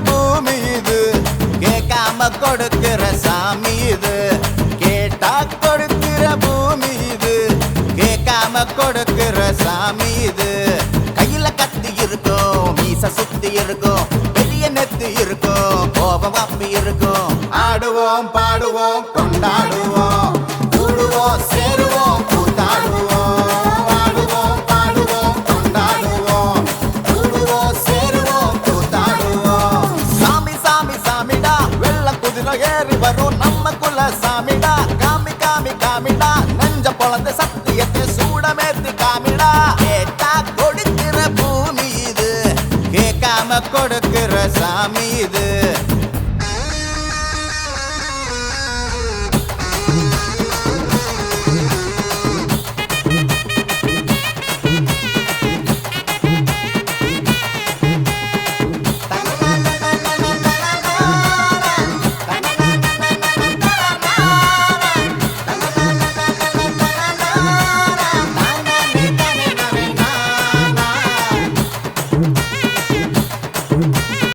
பூமி இது கேட்காம கொடுக்கிற சாமி இது கேட்டா கொடுக்கிற பூமி இது கேட்காம கொடுக்கிற சாமி இது கையில கத்தி இருக்கும் மீச சுத்தி இருக்கும் பெரிய நெத்தி இருக்கும் கோபம் அப்பி இருக்கும் ஆடுவோம் பாடுவோம் கொண்டாடுவோம் கூடுவோம் சேருவோம் கூத்தாடுவோம் ஆடுவோம் பாடுவோம் கொண்டாடுவோம் கூடுவோம் சேருவோம் கூத்தாடுவோம் சாமி சாமி சாமிடா வெள்ள குதிரை ஏறி வரும் நம்ம குல சாமிடா காமி காமி காமிடா நெஞ்ச பொழந்த சத்தியத்தை சூடமேத்தி காமிடா கேட்டா கொடுக்கிற பூமி இது கேட்காம கொடுக்கிற சாமி இது